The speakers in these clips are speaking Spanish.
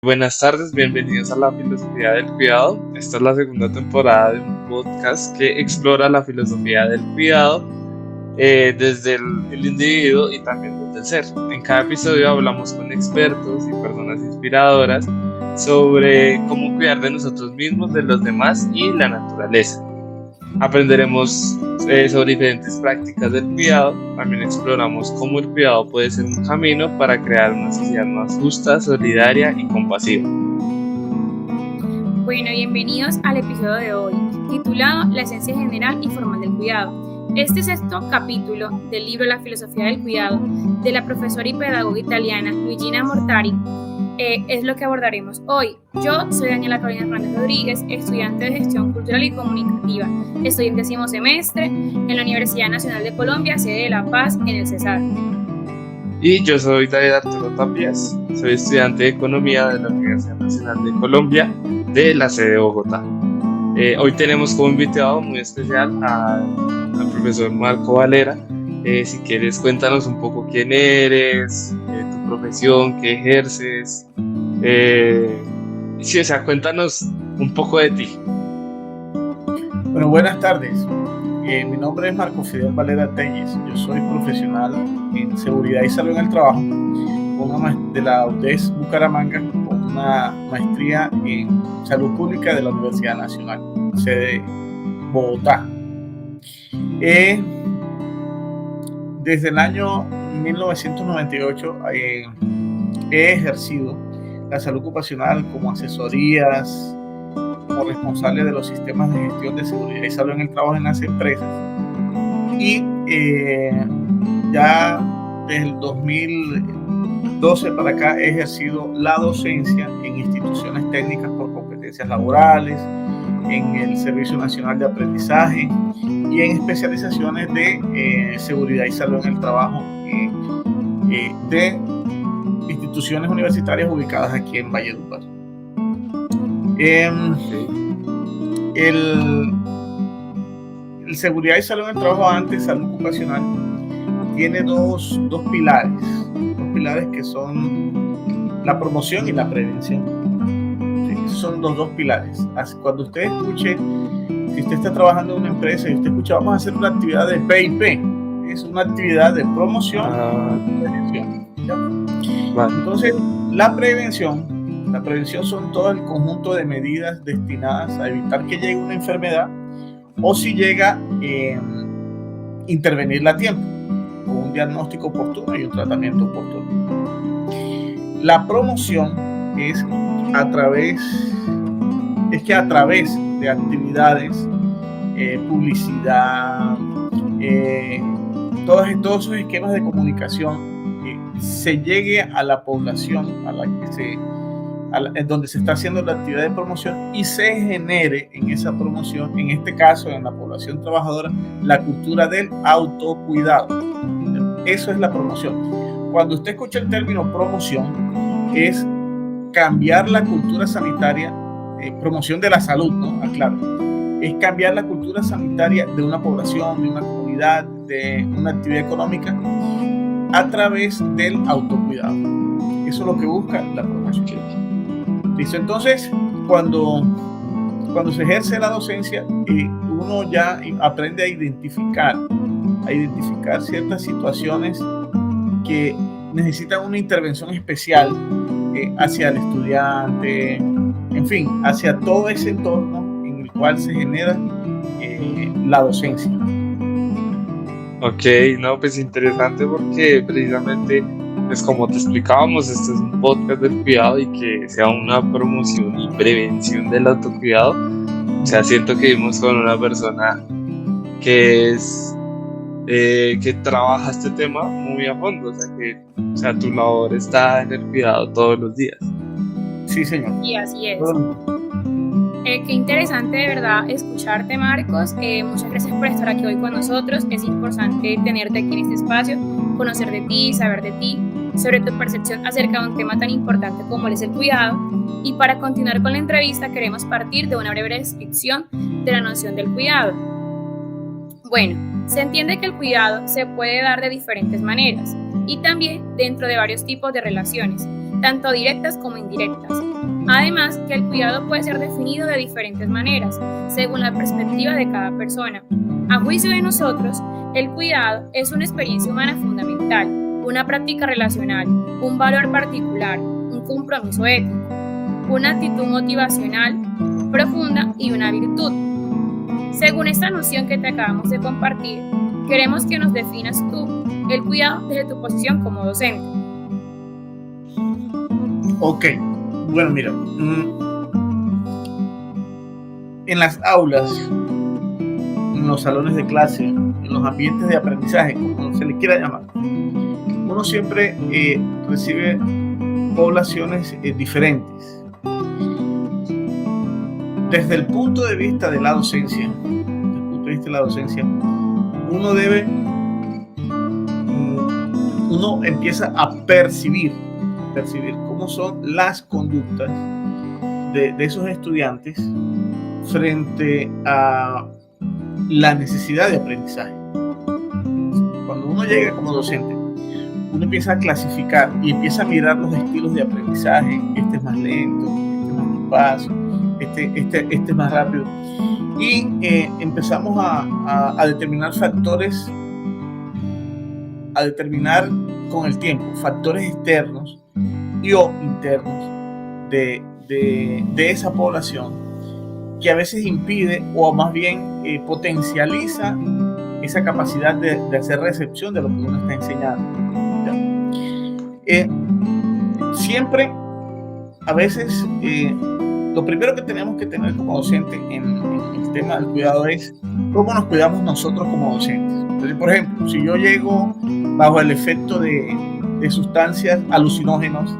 Buenas tardes, bienvenidos a la filosofía del cuidado. Esta es la segunda temporada de un podcast que explora la filosofía del cuidado desde el individuo y también desde el ser. En cada episodio hablamos con expertos y personas inspiradoras sobre cómo cuidar de nosotros mismos, de los demás y la naturaleza. Aprenderemos sobre diferentes prácticas del cuidado. También exploramos cómo el cuidado puede ser un camino para crear una sociedad más justa, solidaria y compasiva. Bueno, bienvenidos al episodio de hoy, titulado La esencia general y formal del cuidado. Este sexto capítulo del libro La filosofía del cuidado, de la profesora y pedagoga italiana Luigina Mortari, es lo que abordaremos hoy. Yo soy Daniela Carolina Hernández Rodríguez, estudiante de Gestión Cultural y Comunicativa. Estoy en 10º semestre en la Universidad Nacional de Colombia, sede de La Paz, en el Cesar. Y yo soy David Arturo Tapias, soy estudiante de Economía de la Universidad Nacional de Colombia, de la sede de Bogotá. Hoy tenemos como invitado muy especial al profesor Marco Valera. Si quieres, cuéntanos un poco quién eres, tu profesión, qué ejerces. Cuéntanos un poco de ti. Bueno, buenas tardes. Mi nombre es Marco Fidel Valera Telles. Yo soy profesional en seguridad y salud en el trabajo de la UTES Bucaramanga, con una maestría en salud pública de la Universidad Nacional, sede Bogotá. Desde el año 1998 he ejercido la salud ocupacional como asesorías, como responsable de los sistemas de gestión de seguridad y salud en el trabajo en las empresas. Y ya desde el 2012 para acá he ejercido la docencia en instituciones técnicas por competencias laborales, en el Servicio Nacional de Aprendizaje y en especializaciones de seguridad y salud en el trabajo de instituciones universitarias ubicadas aquí en Valledupar. El seguridad y salud en el trabajo, antes salud ocupacional, tiene dos pilares que son la promoción y la prevención. Sí, son los dos pilares. Cuando usted escuche, si usted está trabajando en una empresa y usted escucha, vamos a hacer una actividad de PIP, es una actividad de promoción y prevención. ¿Ya? Vale. Entonces, la prevención son todo el conjunto de medidas destinadas a evitar que llegue una enfermedad o, si llega, intervenirla a tiempo con un diagnóstico oportuno y un tratamiento oportuno. La promoción es a través de actividades, publicidad, todos esos esquemas de comunicación, se llegue a la población donde se está haciendo la actividad de promoción y se genere en esa promoción, en este caso en la población trabajadora, la cultura del autocuidado. Eso es la promoción. Cuando usted escucha el término promoción, es cambiar la cultura sanitaria, promoción de la salud, ¿no? Aclaro. Es cambiar la cultura sanitaria de una población, de una comunidad, de una actividad económica, a través del autocuidado. Eso es lo que busca la promoción. ¿Listo? Entonces, cuando se ejerce la docencia, uno ya aprende a identificar ciertas situaciones que necesitan una intervención especial hacia el estudiante, en fin, hacia todo ese entorno en el cual se genera la docencia. Ok, no, pues interesante, porque precisamente, pues como te explicábamos, este es un podcast del cuidado y que sea una promoción y prevención del autocuidado. O sea, siento que vivimos con una persona que trabaja este tema muy a fondo, o sea, tu labor está en el cuidado todos los días. Sí, señor. Y así es. Qué interesante, de verdad, escucharte, Marcos. Muchas gracias por estar aquí hoy con nosotros. Es importante tenerte aquí en este espacio, conocer de ti, saber de ti, sobre tu percepción acerca de un tema tan importante como es el cuidado. Y para continuar con la entrevista, queremos partir de una breve descripción de la noción del cuidado. Bueno, se entiende que el cuidado se puede dar de diferentes maneras y también dentro de varios tipos de relaciones, tanto directas como indirectas. Además, que el cuidado puede ser definido de diferentes maneras, según la perspectiva de cada persona. A juicio de nosotros, el cuidado es una experiencia humana fundamental, una práctica relacional, un valor particular, un compromiso ético, una actitud motivacional profunda y una virtud. Según esta noción que te acabamos de compartir, queremos que nos definas tú el cuidado desde tu posición como docente. Ok, bueno, mira, en las aulas, en los salones de clase, en los ambientes de aprendizaje, como se le quiera llamar, uno siempre recibe poblaciones diferentes. Desde el punto de vista de la docencia, uno empieza a percibir cómo son las conductas de esos estudiantes frente a la necesidad de aprendizaje. Cuando uno llega como docente, uno empieza a clasificar y empieza a mirar los estilos de aprendizaje. Este es más lento, este es más despacio, este es más rápido. Y empezamos a determinar factores, a determinar con el tiempo factores externos y o internos de esa población, que a veces impide o más bien potencializa esa capacidad de hacer recepción de lo que uno está enseñando. Siempre, a veces, lo primero que tenemos que tener como docente en el tema del cuidado es cómo nos cuidamos nosotros como docentes. Entonces, por ejemplo, si yo llego bajo el efecto de sustancias alucinógenas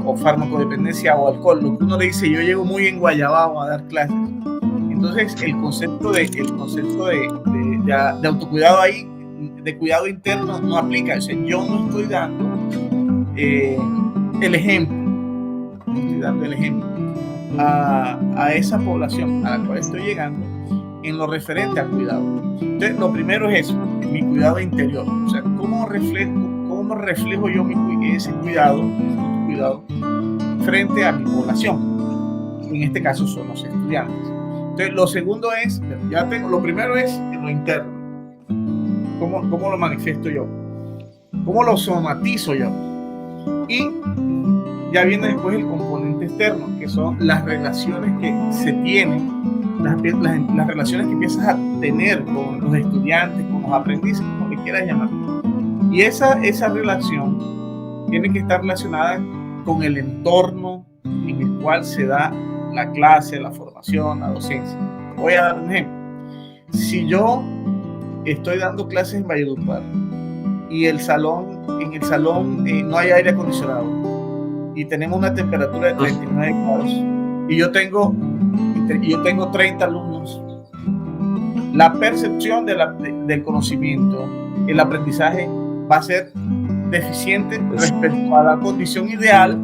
o farmacodependencia o alcohol, lo que uno le dice, yo llego muy enguayabado a dar clases. Entonces, el concepto de autocuidado ahí, de cuidado interno, no aplica. O sea, yo no estoy dando el ejemplo a esa población a la cual estoy llegando en lo referente al cuidado. Entonces, lo primero es eso, mi cuidado interior. O sea, cómo reflejo yo ese cuidado frente a mi población. En este caso son los estudiantes. Entonces, lo segundo es, lo primero es en lo interno. ¿Cómo lo manifiesto yo? ¿Cómo lo somatizo yo? Y ya viene después el componente externo, que son las relaciones que se tienen, las relaciones que empiezas a tener con los estudiantes, con los aprendices, como le quieras llamar. Y esa relación tiene que estar relacionada con el entorno en el cual se da la clase, la formación, la docencia. Voy a dar un ejemplo. Si yo estoy dando clases en Valledupar y en el salón no hay aire acondicionado y tenemos una temperatura de 39 grados y yo tengo 30 alumnos, la percepción del conocimiento, el aprendizaje va a ser deficiente respecto a una condición ideal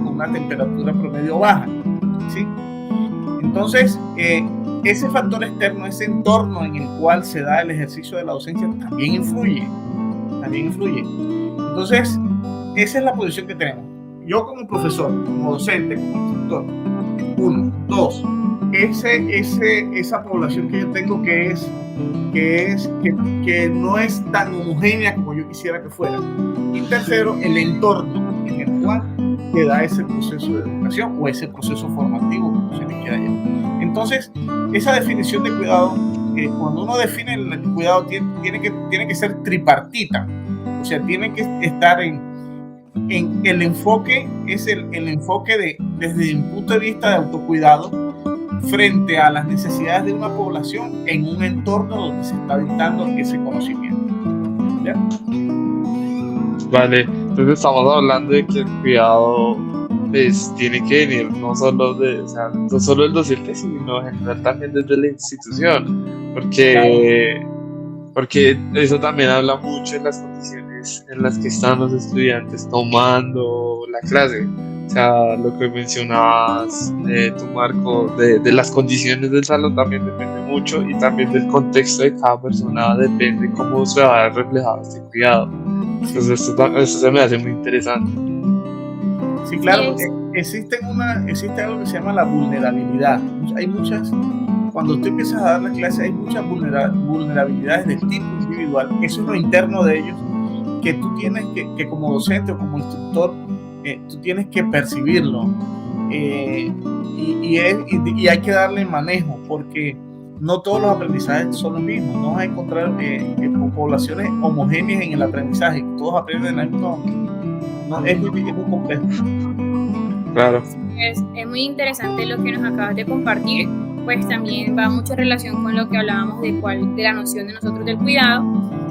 con una temperatura promedio baja, ¿sí? Entonces, ese factor externo, ese entorno en el cual se da el ejercicio de la docencia también influye. Entonces, esa es la posición que tenemos. Yo como profesor, como docente, como instructor, 1, 2, esa población que yo tengo que no es tan homogénea como yo quisiera que fuera. Y tercero, el entorno en el cual se da ese proceso de educación o ese proceso formativo, como se le quiera llamar. Entonces, esa definición de cuidado, cuando uno define el cuidado, tiene que ser tripartita. O sea, tiene que estar en el enfoque, es el enfoque desde el punto de vista de autocuidado frente a las necesidades de una población en un entorno donde se está dictando ese conocimiento. ¿Ya? Vale, entonces estamos hablando de que el cuidado tiene que venir no solo el docente, sino en general también desde la institución, porque eso también habla mucho de las condiciones en las que están los estudiantes tomando la clase. O sea, lo que mencionabas, tú, Marco, de las condiciones del salón también depende mucho, y también del contexto de cada persona depende cómo se va a ver reflejado este cuidado. Entonces esto se me hace muy interesante. Sí, claro, existe algo que se llama la vulnerabilidad. Cuando tú empiezas a dar la clase, hay muchas vulnerabilidades de tipo individual. Eso es lo interno de ellos, que tú tienes que como docente o como instructor, tú tienes que percibirlo. Y hay que darle manejo, porque no todos los aprendizajes son los mismos. No vas a encontrar poblaciones homogéneas en el aprendizaje, todos aprenden la misma. No, es muy complejo. Claro. Es muy interesante lo que nos acabas de compartir, pues también va mucho en relación con lo que hablábamos de la noción de nosotros del cuidado,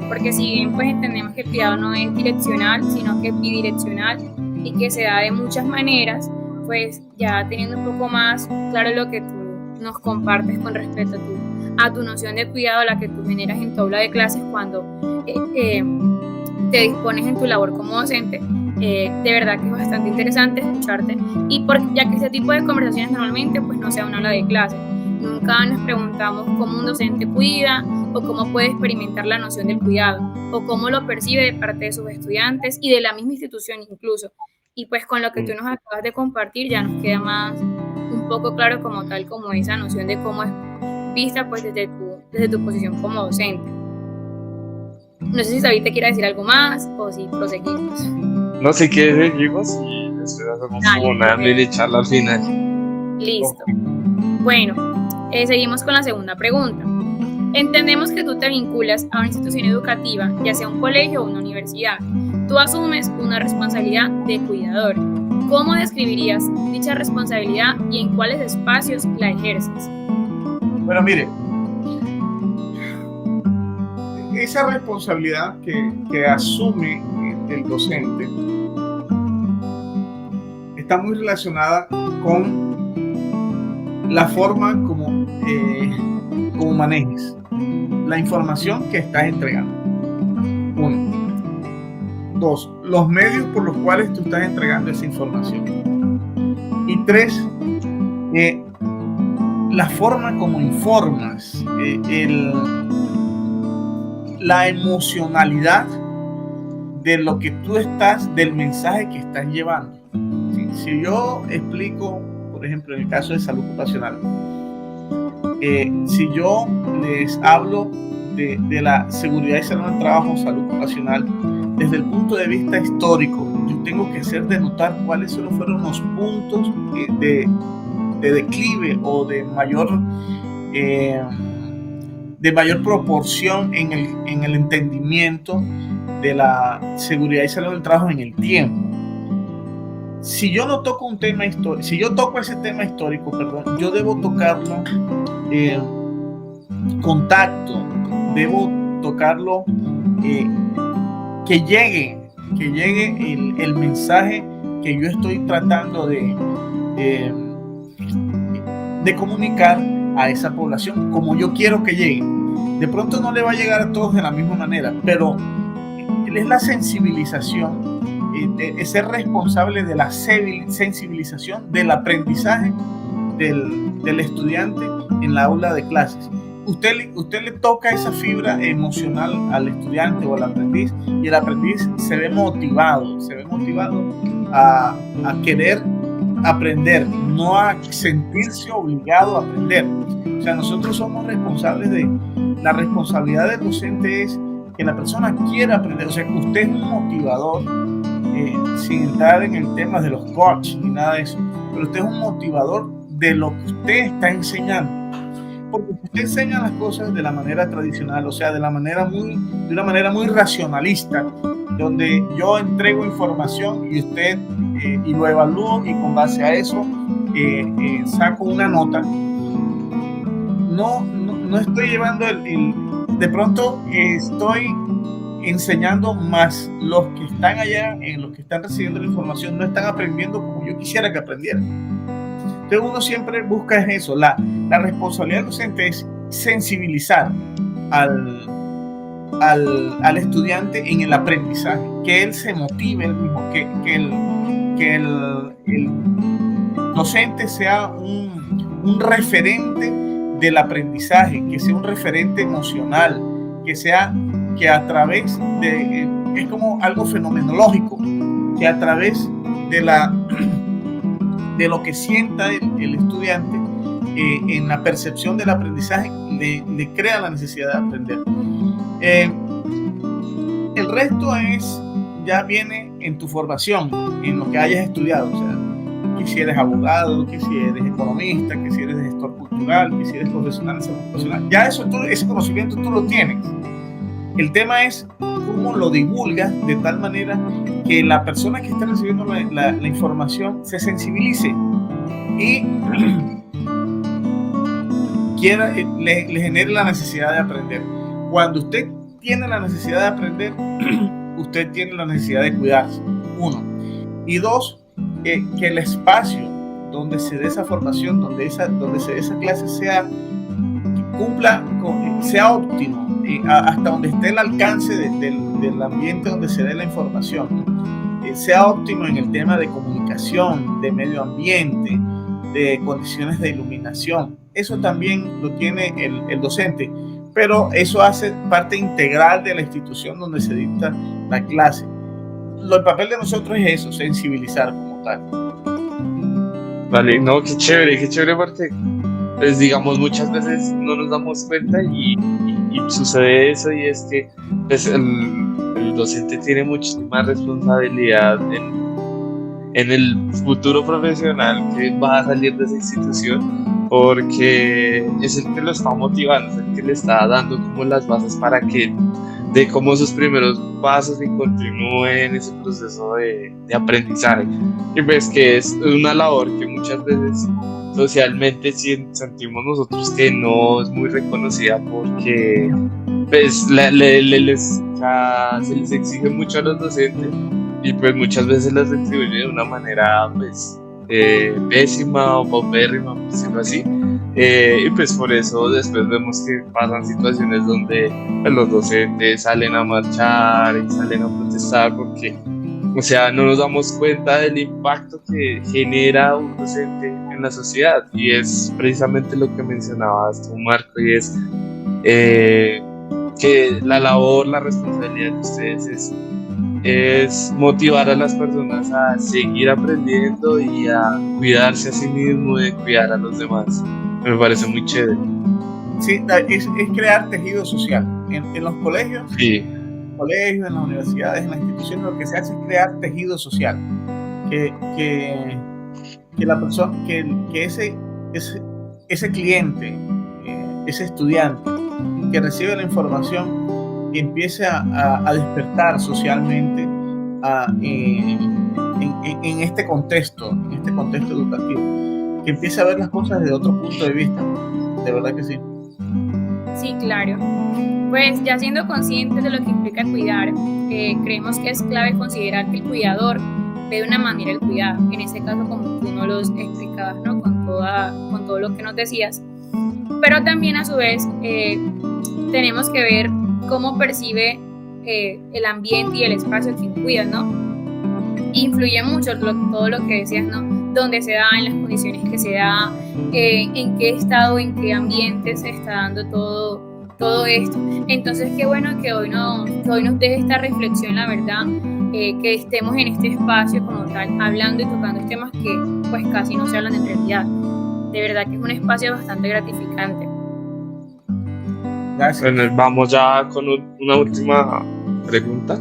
porque si bien pues entendemos que el cuidado no es direccional, sino que es bidireccional y que se da de muchas maneras, pues ya teniendo un poco más claro lo que tú nos compartes con respecto a tu noción de cuidado, la que tú generas en tu aula de clases cuando te dispones en tu labor como docente, de verdad que es bastante interesante escucharte, y ya que este tipo de conversaciones normalmente pues no sea una aula de clases, nunca nos preguntamos cómo un docente cuida o cómo puede experimentar la noción del cuidado o cómo lo percibe de parte de sus estudiantes y de la misma institución incluso. Y pues con lo que tú nos acabas de compartir ya nos queda más un poco claro como tal, como esa noción de cómo es vista pues desde tu posición como docente. No sé si David te quiere decir algo más o si proseguimos. No sé qué seguimos y después hacemos como una mini charla al final. Listo. Bueno, seguimos con la segunda pregunta. Entendemos que tú te vinculas a una institución educativa, ya sea un colegio o una universidad. Tú asumes una responsabilidad de cuidador. ¿Cómo describirías dicha responsabilidad y en cuáles espacios la ejerces? Bueno, mire, esa responsabilidad que asume el docente está muy relacionada con la forma como manejes la información que estás entregando. 1. 2. Los medios por los cuales tú estás entregando esa información. Y 3. La forma como informas, la emocionalidad de lo que tú del mensaje que estás llevando. Si yo explico, por ejemplo, en el caso de salud ocupacional, si yo les hablo de la seguridad y salud en el trabajo, salud ocupacional, desde el punto de vista histórico, yo tengo que hacer de notar cuáles fueron los puntos de declive o de mayor proporción en el entendimiento de la seguridad y salud del trabajo en el tiempo. Si yo no toco un tema histórico, si yo toco ese tema histórico, yo debo tocarlo contacto, debo tocarlo que llegue el mensaje que yo estoy tratando de comunicar a esa población como yo quiero que llegue. De pronto no le va a llegar a todos de la misma manera, pero es la sensibilización, es ser responsable de la sensibilización del aprendizaje del estudiante en la aula de clases. Usted le toca esa fibra emocional al estudiante o al aprendiz, y el aprendiz se ve motivado a querer aprender, no a sentirse obligado a aprender. O sea, nosotros somos responsables la responsabilidad del docente es que la persona quiera aprender. O sea, que usted es un motivador, sin entrar en el tema de los coaches ni nada de eso, pero usted es un motivador de lo que usted está enseñando. Porque usted enseña las cosas de la manera tradicional, o sea, de una manera muy racionalista, donde yo entrego información y usted y lo evalúo, y con base a eso saco una nota. No estoy llevando de pronto estoy enseñando, más los que están allá, los que están recibiendo la información, no están aprendiendo como yo quisiera que aprendieran. Entonces uno siempre busca eso. La responsabilidad del docente es sensibilizar al estudiante en el aprendizaje, que él se motive él mismo, que el docente sea un referente del aprendizaje, que sea un referente emocional, que a través de es como algo fenomenológico, que a través de lo que sienta el estudiante en la percepción del aprendizaje, le crea la necesidad de aprender. El resto ya viene en tu formación, en lo que hayas estudiado, o sea, que si eres abogado, que si eres economista, que si eres gestor cultural, que si eres profesional en salud ocupacional, ya ese conocimiento tú lo tienes. El tema es cómo lo divulgas de tal manera que la persona que está recibiendo la información se sensibilice y le genere la necesidad de aprender. Cuando usted tiene la necesidad de aprender, usted tiene la necesidad de cuidarse, 1. Y 2, que el espacio donde se dé esa formación, donde se dé esa clase sea óptimo, hasta donde esté el alcance del ambiente donde se dé la información, sea óptimo en el tema de comunicación, de medio ambiente, de condiciones de iluminación. Eso también lo tiene el docente, pero eso hace parte integral de la institución donde se dicta la clase. El papel de nosotros es eso, sensibilizar como tal. Vale, no, qué chévere porque, pues digamos, muchas veces no nos damos cuenta y sucede eso, y es que pues, el docente tiene muchísima responsabilidad en el futuro profesional que va a salir de esa institución, porque es el que lo está motivando, es el que le está dando como las bases para que dé como sus primeros pasos y continúe en ese proceso de aprendizaje. Y pues que es una labor que muchas veces socialmente sentimos nosotros que no es muy reconocida, porque pues se les exige mucho a los docentes y pues muchas veces las retribuye de una manera pues pésima o paupérrima, por decirlo así. Y pues por eso después vemos que pasan situaciones donde pues, los docentes salen a marchar y salen a protestar porque, o sea, no nos damos cuenta del impacto que genera un docente en la sociedad, y es precisamente lo que mencionabas tú, Marco, y es que la labor, la responsabilidad de ustedes es motivar a las personas a seguir aprendiendo y a cuidarse a sí mismo y cuidar a los demás. Me parece muy chévere. Sí, es crear tejido social. En los colegios, sí. En las universidades, en las instituciones, lo que se hace es crear tejido social. Que la persona, que ese cliente, ese estudiante que recibe la información, empiece a despertar socialmente en este contexto educativo, que empiece a ver las cosas desde otro punto de vista. De verdad que sí. Sí, claro. Pues ya siendo conscientes de lo que implica cuidar, creemos que es clave considerar que el cuidador ve de una manera el cuidado. En este caso, como tú nos lo explicabas, ¿no? Con todo lo que nos decías. Pero también a su vez tenemos que ver cómo percibe el ambiente y el espacio quien cuida, ¿no? Influye mucho todo lo que decías, ¿no? Dónde se da, en las condiciones que se da, en qué estado, en qué ambiente se está dando todo esto. Entonces, qué bueno que hoy nos deje esta reflexión, la verdad, que estemos en este espacio como tal, hablando y tocando temas que pues casi no se hablan en realidad. De verdad que es un espacio bastante gratificante. Gracias. Bueno, vamos ya con una última pregunta,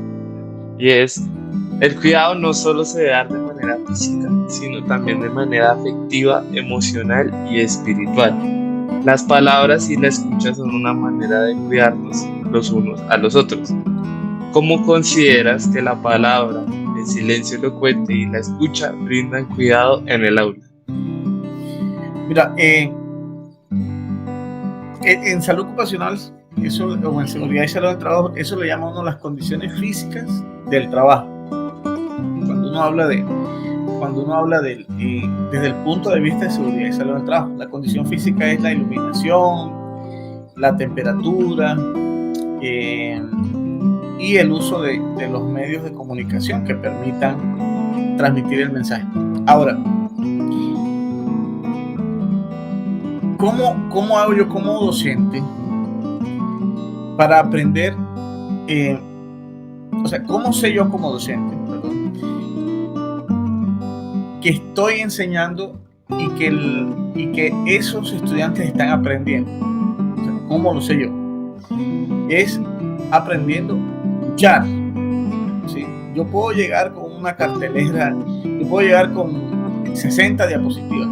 y es: el cuidado no solo se debe dar de manera física, sino también de manera afectiva, emocional y espiritual. Las palabras y la escucha son una manera de cuidarnos los unos a los otros. ¿Cómo consideras que la palabra, el silencio elocuente y la escucha brindan cuidado en el aula? Mira, en salud ocupacional, o en seguridad y salud del trabajo, eso le llama uno las condiciones físicas del trabajo. Cuando uno habla desde el punto de vista de seguridad y salud del trabajo, la condición física es la iluminación, la temperatura y el uso de los medios de comunicación que permitan transmitir el mensaje. Ahora, ¿cómo hago yo como docente para aprender o sea, ¿cómo sé yo como docente, perdón, que estoy enseñando y que esos estudiantes están aprendiendo? O sea, ¿cómo lo sé yo? Es aprendiendo a escuchar, ¿sí? Yo puedo llegar con una cartelera, yo puedo llegar con 60 diapositivas,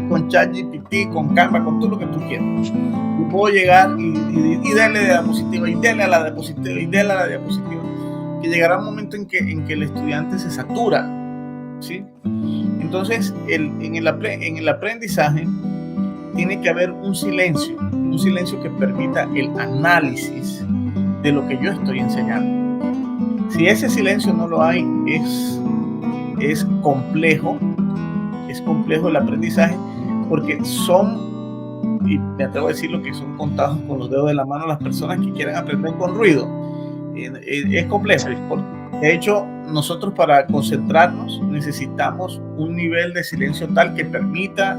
con ChatGPT, con Canva, con todo lo que tú quieras. Yo puedo llegar y darle diapositiva, y darle a la diapositiva, y darle a la diapositiva, que llegará un momento en que el estudiante se satura, ¿sí? Entonces, en el aprendizaje tiene que haber un silencio que permita el análisis de lo que yo estoy enseñando. Si ese silencio no lo hay, es complejo el aprendizaje, porque y me atrevo a decirlo, que son contados con los dedos de la mano las personas que quieren aprender con ruido. Es complejo. Sí. De hecho, nosotros, para concentrarnos, necesitamos un nivel de silencio tal que permita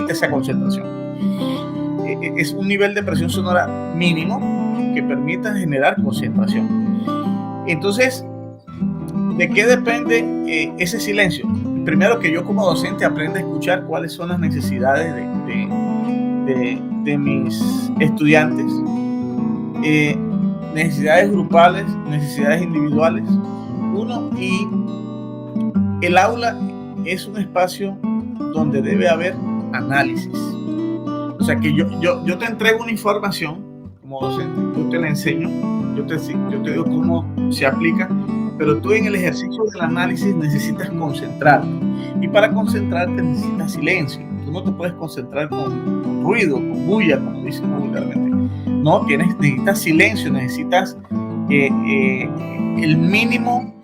esa concentración. Es un nivel de presión sonora mínimo que permita generar concentración. Entonces, ¿de qué depende ese silencio? Primero, que yo como docente aprenda a escuchar cuáles son las necesidades de mis estudiantes, necesidades grupales, necesidades individuales. Y el aula es un espacio donde debe haber análisis. O sea, que yo te entrego una información como docente, yo te la enseño, yo te digo cómo se aplica, pero tú en el ejercicio del análisis necesitas concentrarte. Y para concentrarte necesitas silencio. Tú no te puedes concentrar con ruido, con bulla, como dicen vulgarmente. No, necesitas silencio, necesitas el mínimo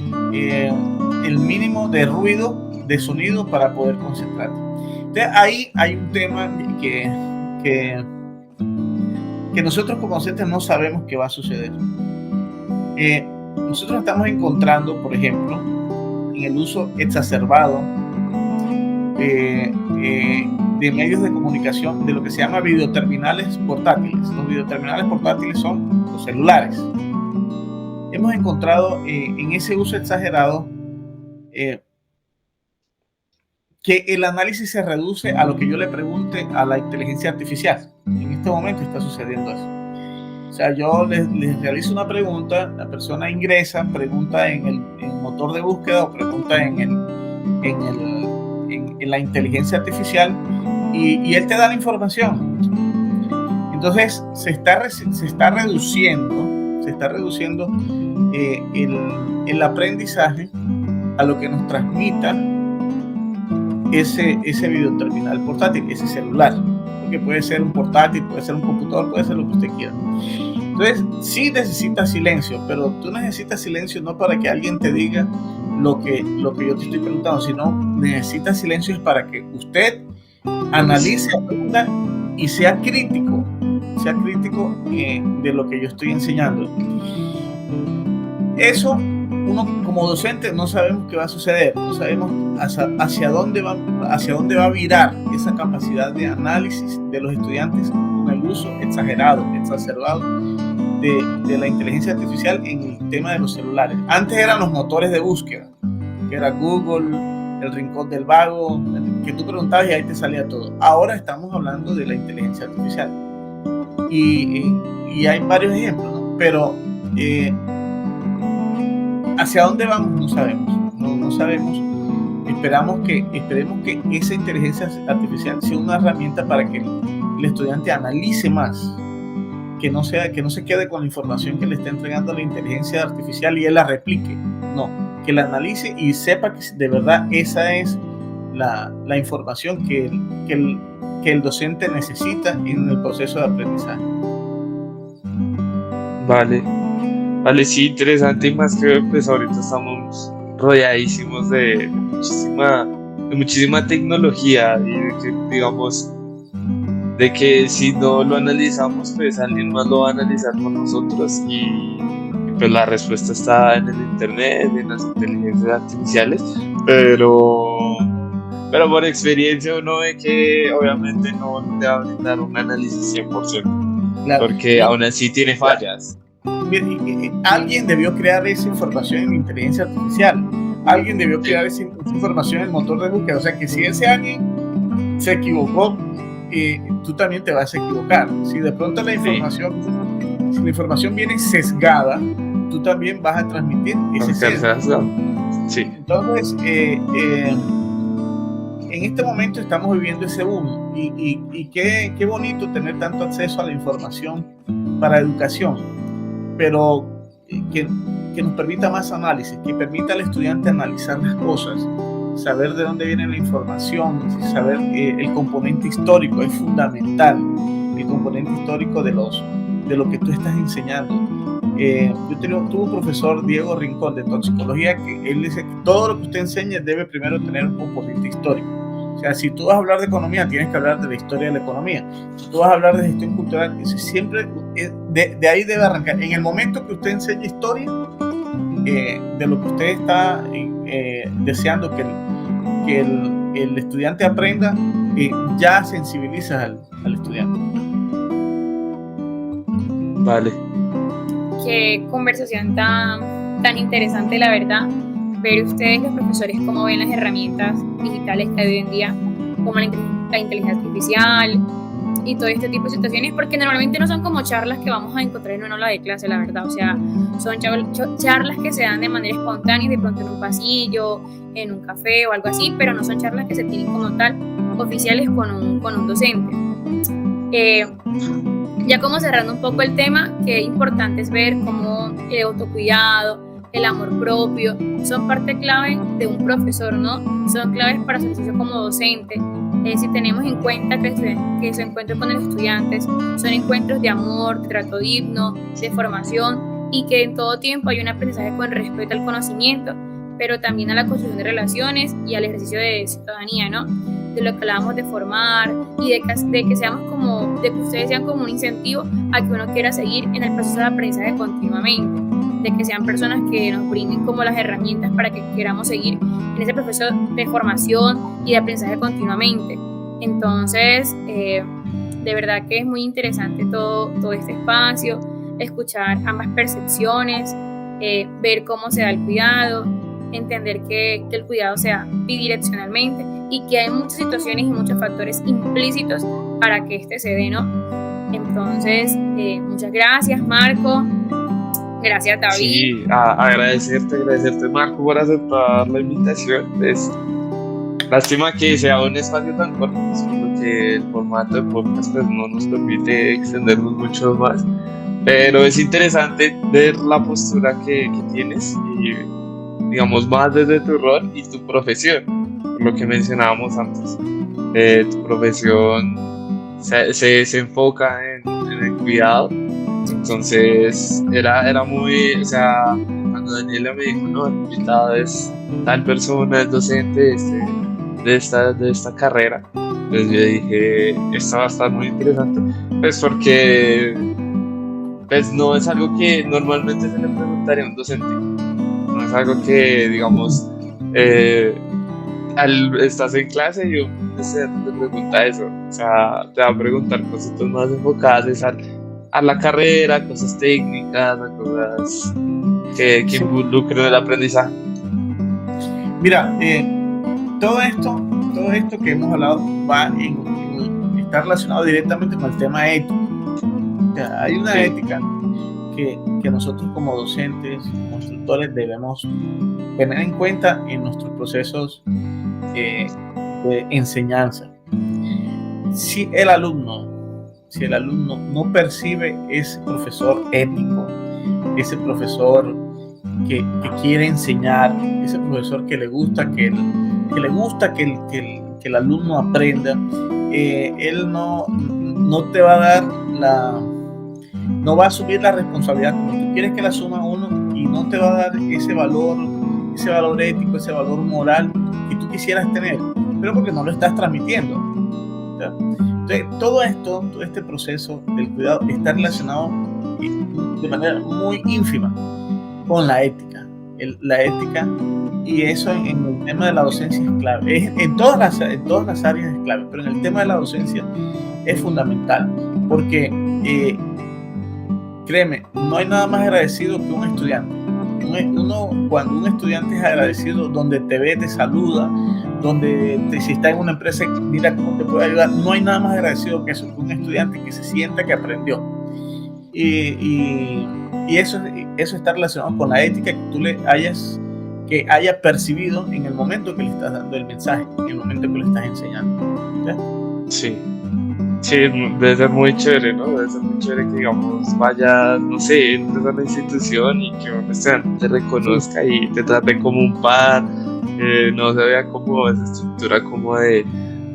de ruido, de sonido, para poder concentrarte. Entonces, ahí hay un tema que nosotros como docentes no sabemos qué va a suceder. Nosotros estamos encontrando, por ejemplo, en el uso exacerbado de medios de comunicación, de lo que se llama videoterminales portátiles. Los videoterminales portátiles son los celulares. Hemos encontrado en ese uso exagerado que el análisis se reduce a lo que yo le pregunte a la inteligencia artificial. En este momento está sucediendo eso. O sea, yo les realizo una pregunta, la persona ingresa, pregunta en el motor de búsqueda o pregunta en la inteligencia artificial, y él te da la información. Entonces se está reduciendo el aprendizaje a lo que nos transmita ese videoterminal portátil, ese celular, porque puede ser un portátil, puede ser un computador, puede ser lo que usted quiera. Entonces, sí necesitas silencio, pero tú necesitas silencio no para que alguien te diga lo que yo te estoy preguntando, sino necesitas silencio para que usted analice, aprenda y sea crítico de lo que yo estoy enseñando. Eso, uno como docente no sabemos qué va a suceder, no sabemos hacia dónde va a virar esa capacidad de análisis de los estudiantes con el uso exagerado, exacerbado de la inteligencia artificial en el tema de los celulares. Antes eran los motores de búsqueda, que era Google, el Rincón del Vago, que tú preguntabas y ahí te salía todo. Ahora estamos hablando de la inteligencia artificial. Y hay varios ejemplos, ¿no? Pero hacia dónde vamos no sabemos. No sabemos. Esperemos que esa inteligencia artificial sea una herramienta para que el estudiante analice más, que no se quede con la información que le está entregando la inteligencia artificial y él la replique. No, que la analice y sepa que de verdad esa es la información que el docente necesita en el proceso de aprendizaje. Vale, sí, interesante, y más que pues ahorita estamos rodeadísimos de muchísima tecnología, y de que, digamos, de que si no lo analizamos, pues alguien más lo va a analizar por nosotros, y pues la respuesta está en el internet, en las inteligencias artificiales, pero por experiencia uno ve que obviamente no te va a brindar un análisis 100%, Claro. porque aún así tiene fallas. alguien debió crear esa información en inteligencia artificial, alguien debió crear esa información en el motor de búsqueda, o sea que si ese alguien se equivocó, tú también te vas a equivocar. Si de pronto si la información viene sesgada, tú también vas a transmitir ese sesgo. Sí. Entonces, en este momento estamos viviendo ese boom y qué bonito tener tanto acceso a la información para educación, pero que nos permita más análisis, que permita al estudiante analizar las cosas, saber de dónde viene la información, saber el componente histórico es fundamental, el componente histórico de lo que tú estás enseñando. Yo tuve un profesor, Diego Rincón, de toxicología, que él dice que todo lo que usted enseña debe primero tener un componente histórico. O sea, si tú vas a hablar de economía, tienes que hablar de la historia de la economía. Si tú vas a hablar de gestión cultural, siempre de ahí debe arrancar. En el momento que usted enseña historia, de lo que usted está deseando que el estudiante aprenda, ya sensibiliza al estudiante. Vale. Qué conversación tan interesante, la verdad. Ver ustedes, los profesores, cómo ven las herramientas digitales que hay hoy en día, como la inteligencia artificial y todo este tipo de situaciones, porque normalmente no son como charlas que vamos a encontrar en una aula de clase, la verdad. O sea, son charlas que se dan de manera espontánea, de pronto en un pasillo, en un café o algo así, pero no son charlas que se tienen como tal oficiales con un docente. Ya como cerrando un poco el tema, que importante es ver cómo el autocuidado, el amor propio, son parte clave de un profesor, ¿no? Son claves para su ejercicio como docente. Si tenemos en cuenta que su encuentro con los estudiantes son encuentros de amor, de trato digno, de formación, y que en todo tiempo hay un aprendizaje con respeto al conocimiento, pero también a la construcción de relaciones y al ejercicio de ciudadanía, ¿no? De lo que hablábamos de formar y de que ustedes sean como un incentivo a que uno quiera seguir en el proceso de aprendizaje continuamente, de que sean personas que nos brinden como las herramientas para que queramos seguir en ese proceso de formación y de aprendizaje continuamente. Entonces, de verdad que es muy interesante todo este espacio, escuchar ambas percepciones, ver cómo se da el cuidado, entender que el cuidado se da bidireccionalmente y que hay muchas situaciones y muchos factores implícitos para que este se dé, ¿no? Entonces, muchas gracias, Marco. Gracias, David. Sí, agradecerte, Marco, por aceptar la invitación. Es lástima que sea un espacio tan corto, porque el formato de podcast pues, no nos permite extendernos mucho más. Pero es interesante ver la postura que tienes y, digamos, más desde tu rol y tu profesión, lo que mencionábamos antes. Tu profesión se enfoca en el cuidado. Entonces era muy, o sea, cuando Daniela me dijo, no, el invitado es tal persona, es docente de esta carrera, pues yo dije, esto va a estar muy interesante, pues porque pues no es algo que normalmente se le preguntaría a un docente, no es algo que, digamos, estás en clase y un docente te pregunta eso, o sea, te va a preguntar cosas más enfocadas a la carrera, cosas técnicas, a cosas que involucren el aprendizaje. Mira, todo esto que hemos hablado está relacionado directamente con el tema ético. O sea, hay una ética que nosotros como docentes, como instructores, debemos tener en cuenta en nuestros procesos de enseñanza. Si el alumno no percibe ese profesor ético, ese profesor que quiere enseñar, ese profesor que le gusta que el alumno aprenda, él no te va a dar no va a asumir la responsabilidad como tú quieres que la asuma uno, y no te va a dar ese valor ético, ese valor moral que tú quisieras tener, pero porque no lo estás transmitiendo. Entonces, todo este proceso del cuidado está relacionado de manera muy ínfima con la ética. La ética, y eso en el tema de la docencia es clave. En todas las áreas es clave, pero en el tema de la docencia es fundamental, porque créeme, no hay nada más agradecido que un estudiante. Cuando un estudiante es agradecido, donde te ve, te saluda, si está en una empresa, mira cómo te puede ayudar, no hay nada más agradecido que eso, que un estudiante que se sienta que aprendió. Y eso está relacionado con la ética que haya percibido en el momento que le estás dando el mensaje, en el momento que le estás enseñando. ¿Sí? Sí, debe ser muy chévere, ¿no? Debe ser muy chévere que, digamos, vayas, no sé, entres a una institución y que un estudiante te reconozca y te trate como un par, no se vea como esa estructura como de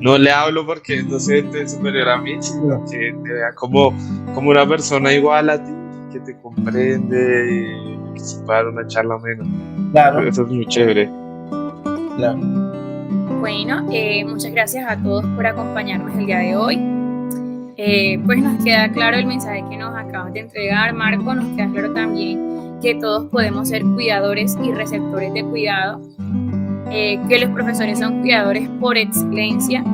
no le hablo porque no se siente superior a mí, sino que te vea como una persona igual a ti, que te comprende y que se pueda dar una charla menos. Claro. Eso es muy chévere. Claro. Bueno, muchas gracias a todos por acompañarnos el día de hoy. Pues nos queda claro el mensaje que nos acabas de entregar, Marco. Nos queda claro también que todos podemos ser cuidadores y receptores de cuidado, que los profesores son cuidadores por excelencia,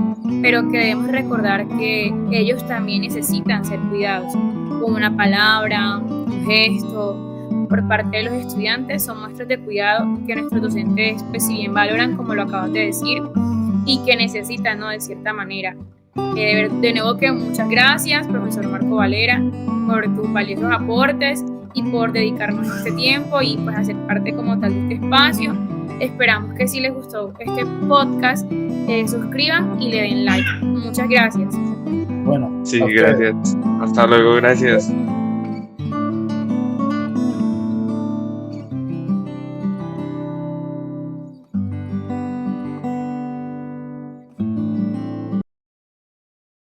pero que debemos recordar que ellos también necesitan ser cuidados, con una palabra, un gesto. Por parte de los estudiantes son muestras de cuidado que nuestros docentes, pues, si bien valoran, como lo acabas de decir, y que necesitan, ¿no?, de cierta manera. De nuevo que muchas gracias, profesor Marco Valera, por tus valiosos aportes y por dedicarnos este tiempo y pues hacer parte como tal de este espacio. Esperamos que si les gustó este podcast, suscriban y le den like. Muchas gracias. Bueno, sí, gracias. Hasta luego, gracias.